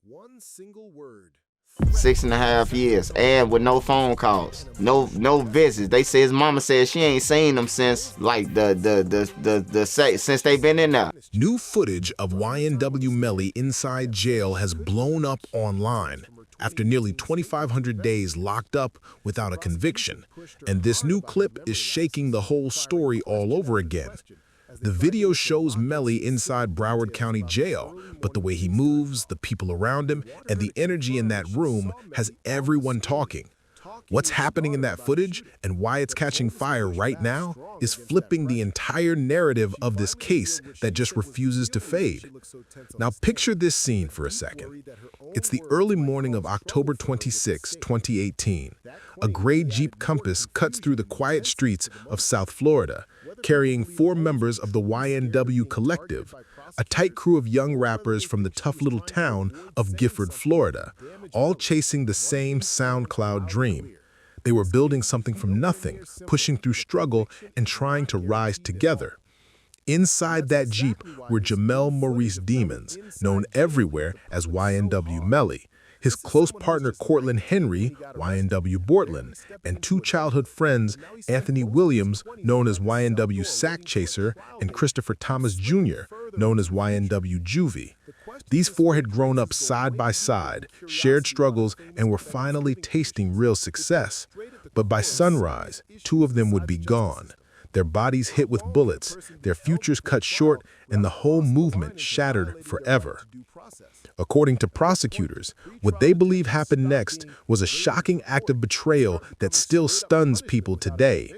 One single word. 6.5 years, and with no phone calls, no visits. They say his mama said she ain't seen them since like since they been in there. New footage of YNW Melly inside jail has blown up online after nearly 2,500 days locked up without a conviction, and this new clip is shaking the whole story all over again. The video shows Melly inside Broward County Jail, but the way he moves, the people around him, and the energy in that room has everyone talking. What's happening in that footage and why it's catching fire right now is flipping the entire narrative of this case that just refuses to fade. Now picture this scene for a second. It's the early morning of October 26, 2018. A gray Jeep Compass cuts through the quiet streets of South Florida, carrying 4 members of the YNW Collective, a tight crew of young rappers from the tough little town of Gifford, Florida, all chasing the same SoundCloud dream. They were building something from nothing, pushing through struggle, and trying to rise together. Inside that Jeep were Jamel Maurice Demons, known everywhere as YNW Melly, his close partner Cortland Henry, YNW Bortland, and 2 childhood friends, Anthony Williams, known as YNW Sack Chaser, and Christopher Thomas Jr., known as YNW Juvie. These 4 had grown up side by side, shared struggles, and were finally tasting real success. But by sunrise, 2 of them would be gone. Their bodies hit with bullets, their futures cut short, and the whole movement shattered forever. According to prosecutors, what they believe happened next was a shocking act of betrayal that still stuns people today.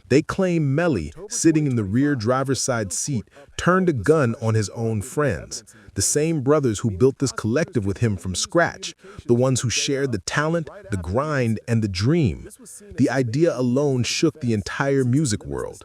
They claim Melly, sitting in the rear driver's side seat, turned a gun on his own friends, the same brothers who built this collective with him from scratch, the ones who shared the talent, the grind, and the dream. The idea alone shook the entire music world.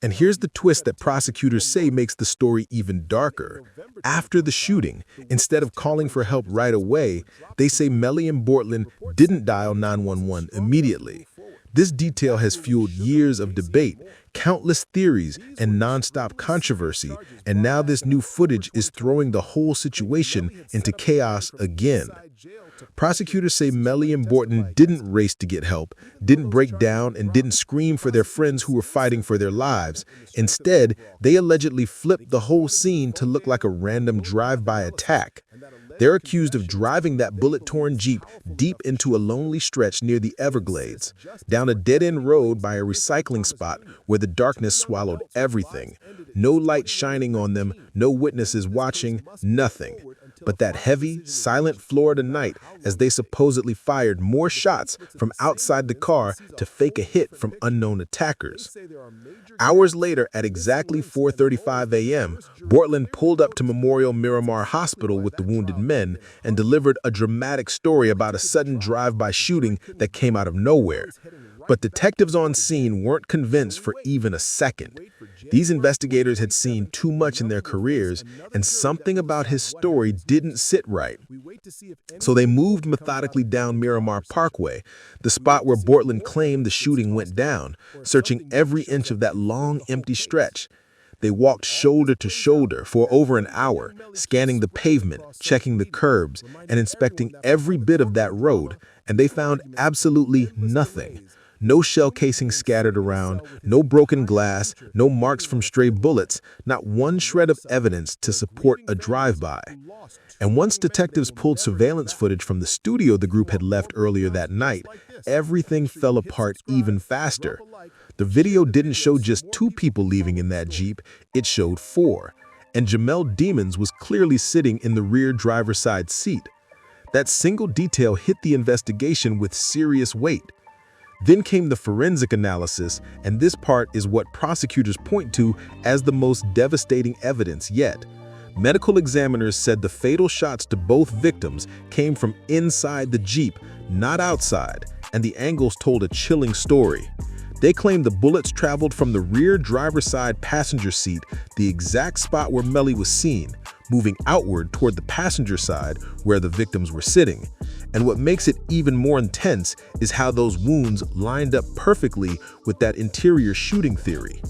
And here's the twist that prosecutors say makes the story even darker. After the shooting, instead of calling for help right away, they say Melly and Bortland didn't dial 911 immediately. This detail has fueled years of debate, countless theories, and nonstop controversy, and now this new footage is throwing the whole situation into chaos again. Prosecutors say Melly and Bortland didn't race to get help, didn't break down, and didn't scream for their friends who were fighting for their lives. Instead, they allegedly flipped the whole scene to look like a random drive-by attack. They're accused of driving that bullet-torn Jeep deep into a lonely stretch near the Everglades, down a dead-end road by a recycling spot where the darkness swallowed everything. No light shining on them, no witnesses watching, nothing. But that heavy, silent Florida night as they supposedly fired more shots from outside the car to fake a hit from unknown attackers. Hours later, at exactly 4:35 a.m., Bortland pulled up to Memorial Miramar Hospital with the wounded men and delivered a dramatic story about a sudden drive-by shooting that came out of nowhere. But detectives on scene weren't convinced for even a second. These investigators had seen too much in their careers, and something about his story didn't sit right. So they moved methodically down Miramar Parkway, the spot where Bortland claimed the shooting went down, searching every inch of that long, empty stretch. They walked shoulder to shoulder for over an hour, scanning the pavement, checking the curbs, and inspecting every bit of that road, and they found absolutely nothing. No shell casings scattered around, no broken glass, no marks from stray bullets, not one shred of evidence to support a drive-by. And once detectives pulled surveillance footage from the studio the group had left earlier that night, everything fell apart even faster. The video didn't show just 2 people leaving in that Jeep, it showed 4. And Jamel Demons was clearly sitting in the rear driver's side seat. That single detail hit the investigation with serious weight. Then came the forensic analysis, and this part is what prosecutors point to as the most devastating evidence yet. Medical examiners said the fatal shots to both victims came from inside the Jeep, not outside, and the angles told a chilling story. They claimed the bullets traveled from the rear driver's side passenger seat, the exact spot where Melly was seen, moving outward toward the passenger side where the victims were sitting. And what makes it even more intense is how those wounds lined up perfectly with that interior shooting theory.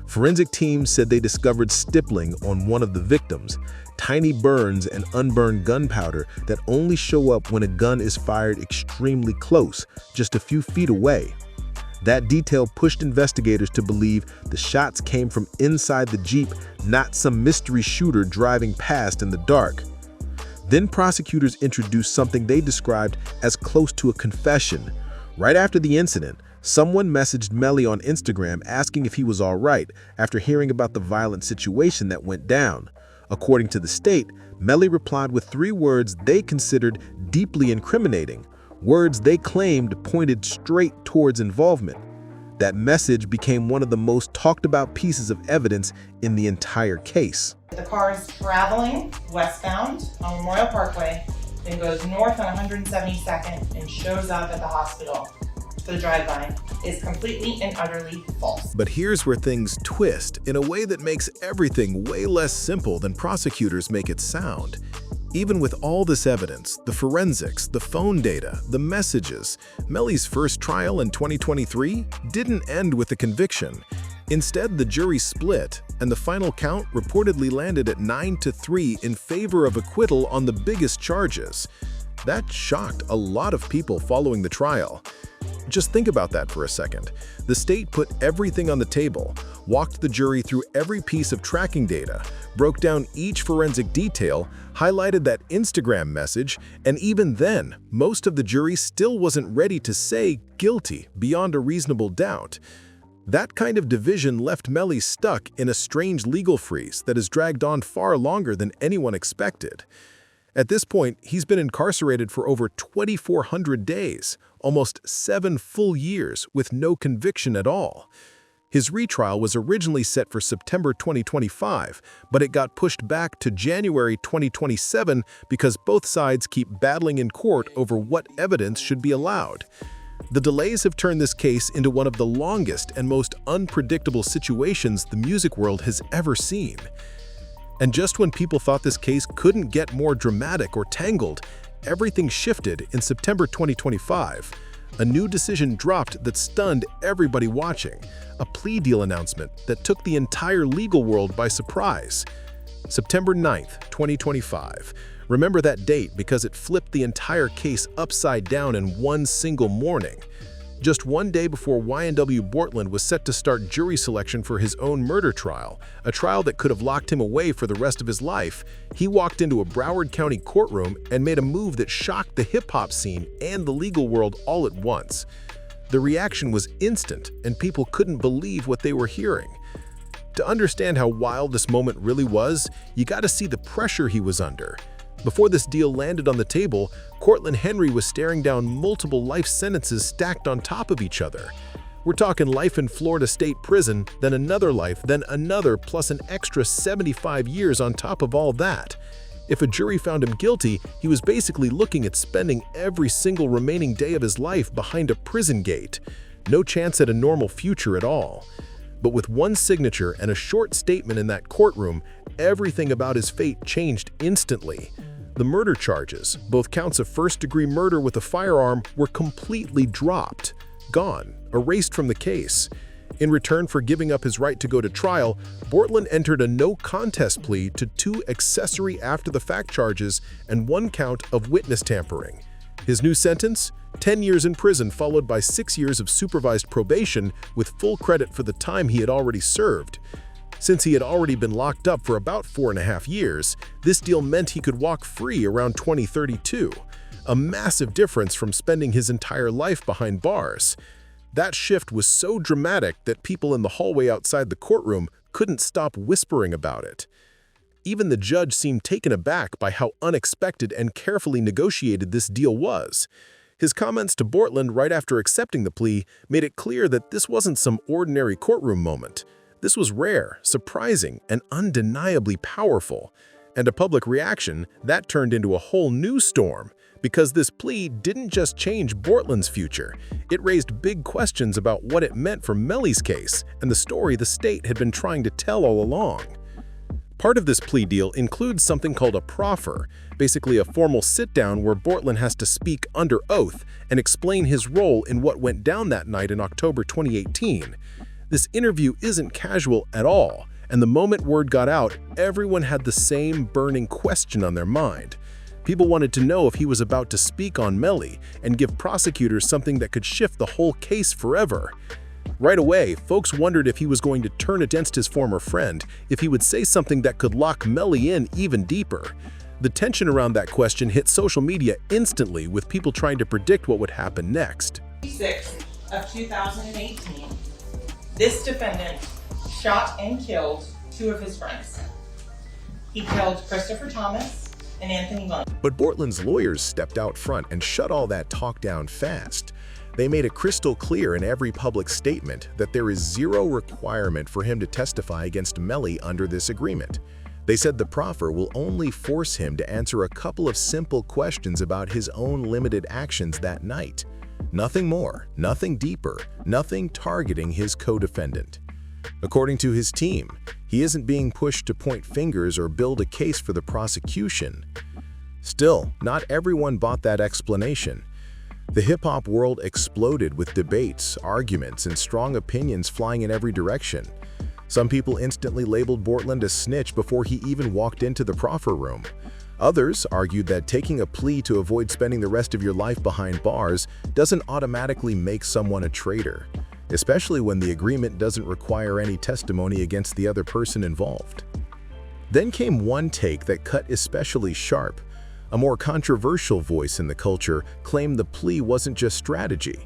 Forensic teams said they discovered stippling on one of the victims, tiny burns and unburned gunpowder that only show up when a gun is fired extremely close, just a few feet away. That detail pushed investigators to believe the shots came from inside the Jeep, not some mystery shooter driving past in the dark. Then prosecutors introduced something they described as close to a confession. Right after the incident, someone messaged Melly on Instagram asking if he was all right after hearing about the violent situation that went down. According to the state, Melly replied with 3 words they considered deeply incriminating, words they claimed pointed straight towards involvement. That message became one of the most talked about pieces of evidence in the entire case. The car is traveling westbound on Memorial Parkway, then goes north on 172nd and shows up at the hospital. The drive-by is completely and utterly false. But here's where things twist in a way that makes everything way less simple than prosecutors make it sound. Even with all this evidence, the forensics, the phone data, the messages, Melly's first trial in 2023 didn't end with a conviction. Instead, the jury split, and the final count reportedly landed at 9-3 in favor of acquittal on the biggest charges. That shocked a lot of people following the trial. Just think about that for a second. The state put everything on the table, walked the jury through every piece of tracking data, broke down each forensic detail, highlighted that Instagram message, and even then, most of the jury still wasn't ready to say guilty beyond a reasonable doubt. That kind of division left Melly stuck in a strange legal freeze that has dragged on far longer than anyone expected. At this point, he's been incarcerated for over 2,400 days, almost 7 full years with no conviction at all. His retrial was originally set for September 2025, but it got pushed back to January 2027 because both sides keep battling in court over what evidence should be allowed. The delays have turned this case into one of the longest and most unpredictable situations the music world has ever seen. And just when people thought this case couldn't get more dramatic or tangled, everything shifted in September 2025. A new decision dropped that stunned everybody watching, a plea deal announcement that took the entire legal world by surprise. September 9th, 2025. Remember that date because it flipped the entire case upside down in one single morning. Just one day before YNW Bortland was set to start jury selection for his own murder trial, a trial that could have locked him away for the rest of his life, he walked into a Broward County courtroom and made a move that shocked the hip-hop scene and the legal world all at once. The reaction was instant, and people couldn't believe what they were hearing. To understand how wild this moment really was, you gotta see the pressure he was under. Before this deal landed on the table, Cortland Henry was staring down multiple life sentences stacked on top of each other. We're talking life in Florida State Prison, then another life, then another, plus an extra 75 years on top of all that. If a jury found him guilty, he was basically looking at spending every single remaining day of his life behind a prison gate. No chance at a normal future at all. But with one signature and a short statement in that courtroom, everything about his fate changed instantly. The murder charges, both counts of first-degree murder with a firearm, were completely dropped, gone, erased from the case. In return for giving up his right to go to trial, Bortland entered a no-contest plea to 2 accessory after-the-fact charges and 1 count of witness tampering. His new sentence? 10 years in prison followed by 6 years of supervised probation with full credit for the time he had already served. Since he had already been locked up for about 4.5 years, this deal meant he could walk free around 2032, a massive difference from spending his entire life behind bars. That shift was so dramatic that people in the hallway outside the courtroom couldn't stop whispering about it. Even the judge seemed taken aback by how unexpected and carefully negotiated this deal was. His comments to Bortland right after accepting the plea made it clear that this wasn't some ordinary courtroom moment. This was rare, surprising, and undeniably powerful. And a public reaction that turned into a whole new storm, because this plea didn't just change Bortland's future, it raised big questions about what it meant for Melly's case and the story the state had been trying to tell all along. Part of this plea deal includes something called a proffer, basically a formal sit-down where Bortland has to speak under oath and explain his role in what went down that night in October 2018. This interview isn't casual at all, And the moment word got out, everyone had the same burning question on their mind. People wanted to know if he was about to speak on Melly and give prosecutors something that could shift the whole case forever. Right away, folks wondered if he was going to turn against his former friend, if he would say something that could lock Melly in even deeper. The tension around that question hit social media instantly, with people trying to predict what would happen next. 6th of 2018, this defendant shot and killed 2 of his friends. He killed Christopher Thomas and Anthony Williams. But Bortland's lawyers stepped out front and shut all that talk down fast. They made it crystal clear in every public statement that there is zero requirement for him to testify against Melly under this agreement. They said the proffer will only force him to answer a couple of simple questions about his own limited actions that night. Nothing more, nothing deeper, nothing targeting his co-defendant. According to his team, he isn't being pushed to point fingers or build a case for the prosecution. Still, not everyone bought that explanation. The hip-hop world exploded with debates, arguments, and strong opinions flying in every direction. Some people instantly labeled Bortland a snitch before he even walked into the proffer room. Others argued that taking a plea to avoid spending the rest of your life behind bars doesn't automatically make someone a traitor, especially when the agreement doesn't require any testimony against the other person involved. Then came one take that cut especially sharp. A more controversial voice in the culture claimed the plea wasn't just strategy.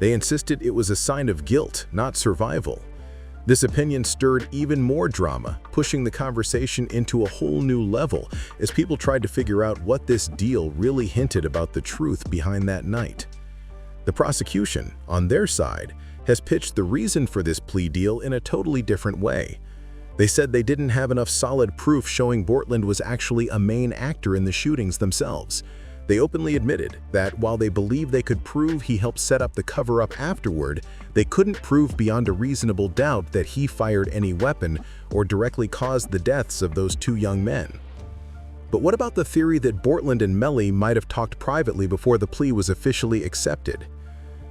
They insisted it was a sign of guilt, not survival. This opinion stirred even more drama, pushing the conversation into a whole new level as people tried to figure out what this deal really hinted about the truth behind that night. The prosecution, on their side, has pitched the reason for this plea deal in a totally different way. They said they didn't have enough solid proof showing Bortland was actually a main actor in the shootings themselves. They openly admitted that while they believed they could prove he helped set up the cover-up afterward, they couldn't prove beyond a reasonable doubt that he fired any weapon or directly caused the deaths of those 2 young men. But what about the theory that Bortland and Melly might have talked privately before the plea was officially accepted?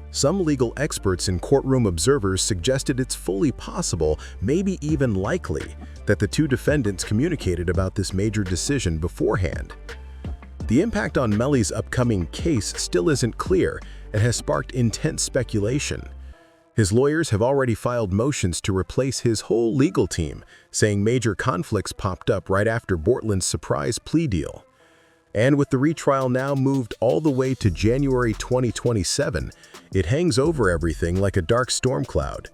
Some legal experts and courtroom observers suggested it's fully possible, maybe even likely, that the 2 defendants communicated about this major decision beforehand. The impact on Melly's upcoming case still isn't clear and has sparked intense speculation. His lawyers have already filed motions to replace his whole legal team, saying major conflicts popped up right after Bortland's surprise plea deal. And with the retrial now moved all the way to January 2027, it hangs over everything like a dark storm cloud.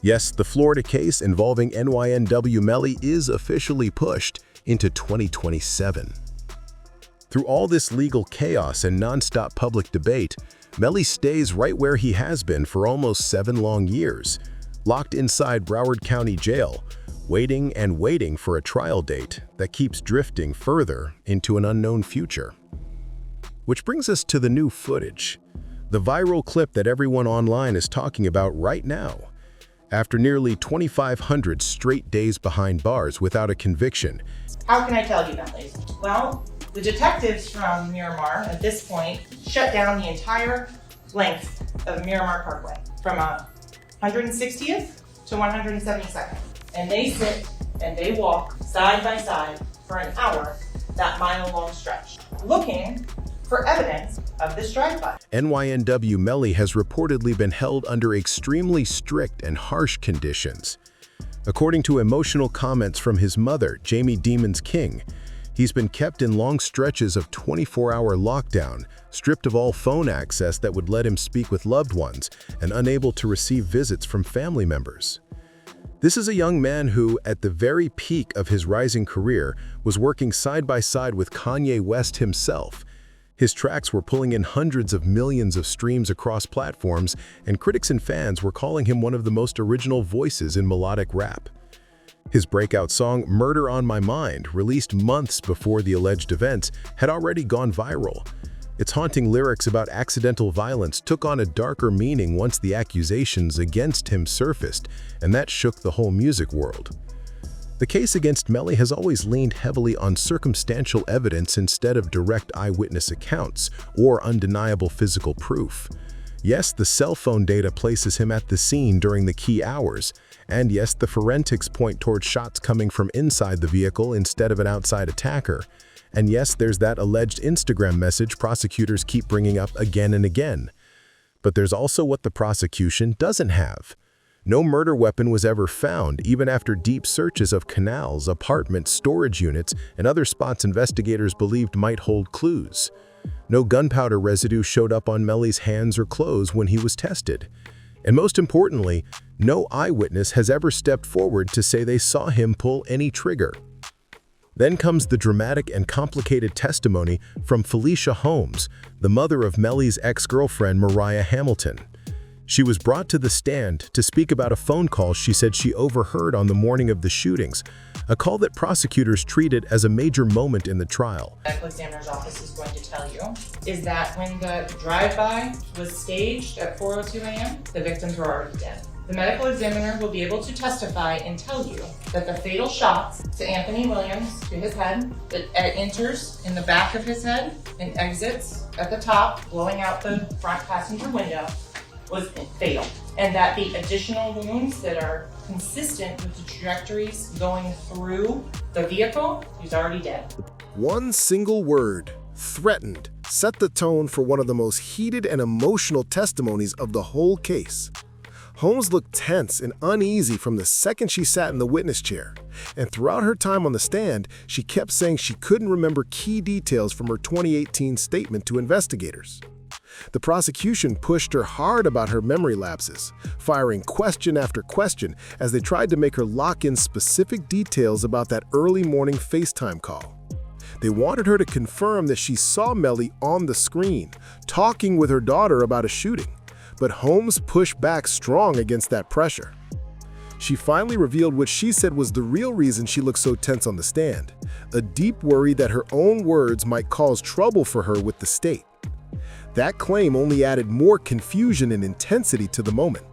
Yes, the Florida case involving YNW Melly is officially pushed into 2027. Through all this legal chaos and nonstop public debate, Melly stays right where he has been for almost 7 long years, locked inside Broward County Jail, waiting and waiting for a trial date that keeps drifting further into an unknown future. Which brings us to the new footage, the viral clip that everyone online is talking about right now. After nearly 2,500 straight days behind bars without a conviction. How can I tell you that, ladies? Well, the detectives from Miramar at this point shut down the entire length of Miramar Parkway from 160th to 172nd. And they sit and they walk side by side for an hour, that mile-long stretch, looking for evidence of this drive-by. YNW Melly has reportedly been held under extremely strict and harsh conditions. According to emotional comments from his mother, Jamie Demons King, he's been kept in long stretches of 24-hour lockdown, stripped of all phone access that would let him speak with loved ones, and unable to receive visits from family members. This is a young man who, at the very peak of his rising career, was working side by side with Kanye West himself. His tracks were pulling in hundreds of millions of streams across platforms, and critics and fans were calling him one of the most original voices in melodic rap. His breakout song, Murder on My Mind, released months before the alleged events, had already gone viral. Its haunting lyrics about accidental violence took on a darker meaning once the accusations against him surfaced, and that shook the whole music world. The case against Melly has always leaned heavily on circumstantial evidence instead of direct eyewitness accounts or undeniable physical proof. Yes, the cell phone data places him at the scene during the key hours, And yes, the forensics point towards shots coming from inside the vehicle instead of an outside attacker. And yes, there's that alleged Instagram message prosecutors keep bringing up again and again. But there's also what the prosecution doesn't have. No murder weapon was ever found, even after deep searches of canals, apartments, storage units, and other spots investigators believed might hold clues. No gunpowder residue showed up on Melly's hands or clothes when he was tested. And most importantly, no eyewitness has ever stepped forward to say they saw him pull any trigger. Then comes the dramatic and complicated testimony from Felicia Holmes, the mother of Melly's ex-girlfriend Mariah Hamilton. She was brought to the stand to speak about a phone call she said she overheard on the morning of the shootings, a call that prosecutors treated as a major moment in the trial. The medical examiner's office is going to tell you is that when the drive-by was staged at 4:02 a.m., the victims were already dead. The medical examiner will be able to testify and tell you that the fatal shots to Anthony Williams to his head, that enters in the back of his head and exits at the top, blowing out the front passenger window, was fatal. And that the additional wounds that are consistent with the trajectories going through the vehicle, he's already dead. One single word, threatened, set the tone for one of the most heated and emotional testimonies of the whole case. Holmes looked tense and uneasy from the second she sat in the witness chair, and throughout her time on the stand, she kept saying she couldn't remember key details from her 2018 statement to investigators. The prosecution pushed her hard about her memory lapses, firing question after question as they tried to make her lock in specific details about that early morning FaceTime call. They wanted her to confirm that she saw Melly on the screen, talking with her daughter about a shooting. But Holmes pushed back strong against that pressure. She finally revealed what she said was the real reason she looked so tense on the stand, a deep worry that her own words might cause trouble for her with the state. That claim only added more confusion and intensity to the moment.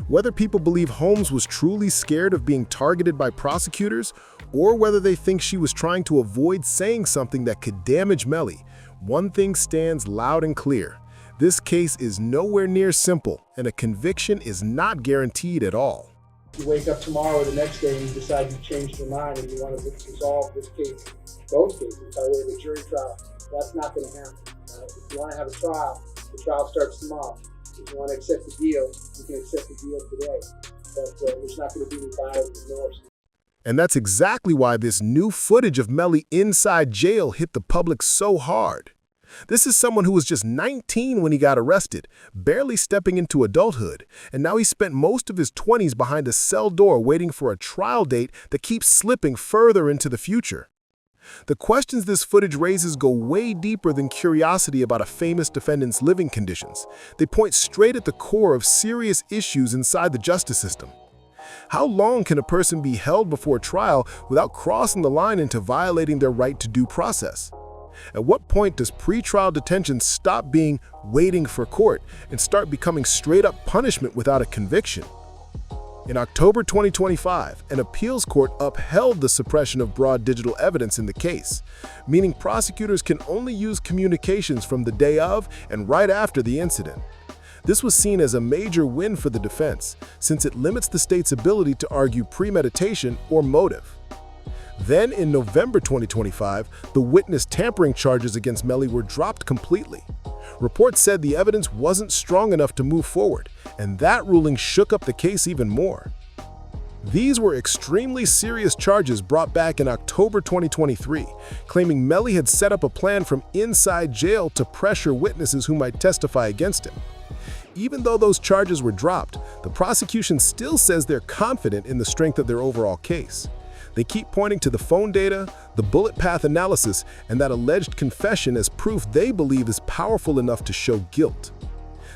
Whether people believe Holmes was truly scared of being targeted by prosecutors, or whether they think she was trying to avoid saying something that could damage Melly, one thing stands loud and clear. This case is nowhere near simple, and a conviction is not guaranteed at all. You wake up tomorrow or the next day and you decide you changed your mind and you want to resolve this case, both cases, by way of a jury trial. That's not going to happen. If you want to have a trial, the trial starts tomorrow. If you want to accept the deal, you can accept the deal today. But there's not going to be any buyer and remorse. And that's exactly why this new footage of Melly inside jail hit the public so hard. This is someone who was just 19 when he got arrested, barely stepping into adulthood, and now he spent most of his 20s behind a cell door waiting for a trial date that keeps slipping further into the future. The questions this footage raises go way deeper than curiosity about a famous defendant's living conditions. They point straight at the core of serious issues inside the justice system. How long can a person be held before trial without crossing the line into violating their right to due process? At what point does pretrial detention stop being waiting for court and start becoming straight-up punishment without a conviction? In October 2025, an appeals court upheld the suppression of broad digital evidence in the case, meaning prosecutors can only use communications from the day of and right after the incident. This was seen as a major win for the defense, since it limits the state's ability to argue premeditation or motive. Then, in November 2025, the witness tampering charges against Melly were dropped completely. Reports said the evidence wasn't strong enough to move forward, and that ruling shook up the case even more. These were extremely serious charges brought back in October 2023, claiming Melly had set up a plan from inside jail to pressure witnesses who might testify against him. Even though those charges were dropped, the prosecution still says they're confident in the strength of their overall case. They keep pointing to the phone data, the bullet path analysis, and that alleged confession as proof they believe is powerful enough to show guilt.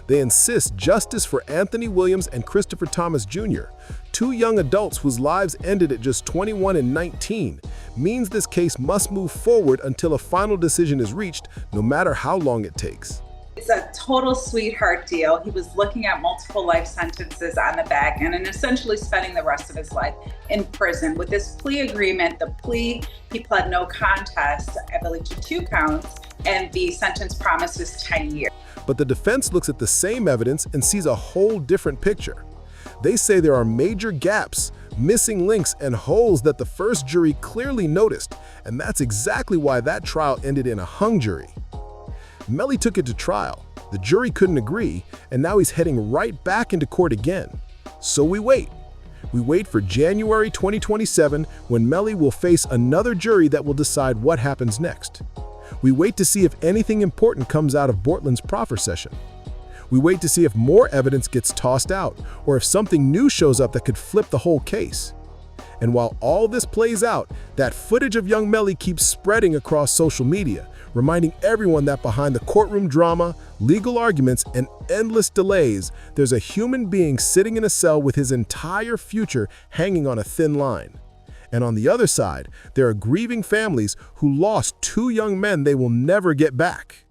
They insist justice for Anthony Williams and Christopher Thomas Jr., two young adults whose lives ended at just 21 and 19, means this case must move forward until a final decision is reached, no matter how long it takes. It's a total sweetheart deal. He was looking at multiple life sentences on the back end and essentially spending the rest of his life in prison. With this plea agreement, the plea, he pled no contest, I believe, to 2 counts, and the sentence promises 10 years. But the defense looks at the same evidence and sees a whole different picture. They say there are major gaps, missing links, and holes that the first jury clearly noticed, and that's exactly why that trial ended in a hung jury. Melly took it to trial. The jury couldn't agree, and now he's heading right back into court again. So we wait. We wait for January 2027, when Melly will face another jury that will decide what happens next. We wait to see if anything important comes out of Bortland's proffer session. We wait to see if more evidence gets tossed out, or if something new shows up that could flip the whole case. And while all this plays out, that footage of young Melly keeps spreading across social media, reminding everyone that behind the courtroom drama, legal arguments, and endless delays, there's a human being sitting in a cell with his entire future hanging on a thin line. And on the other side, there are grieving families who lost two young men they will never get back.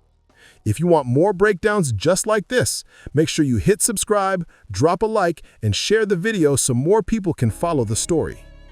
If you want more breakdowns just like this, make sure you hit subscribe, drop a like, and share the video so more people can follow the story.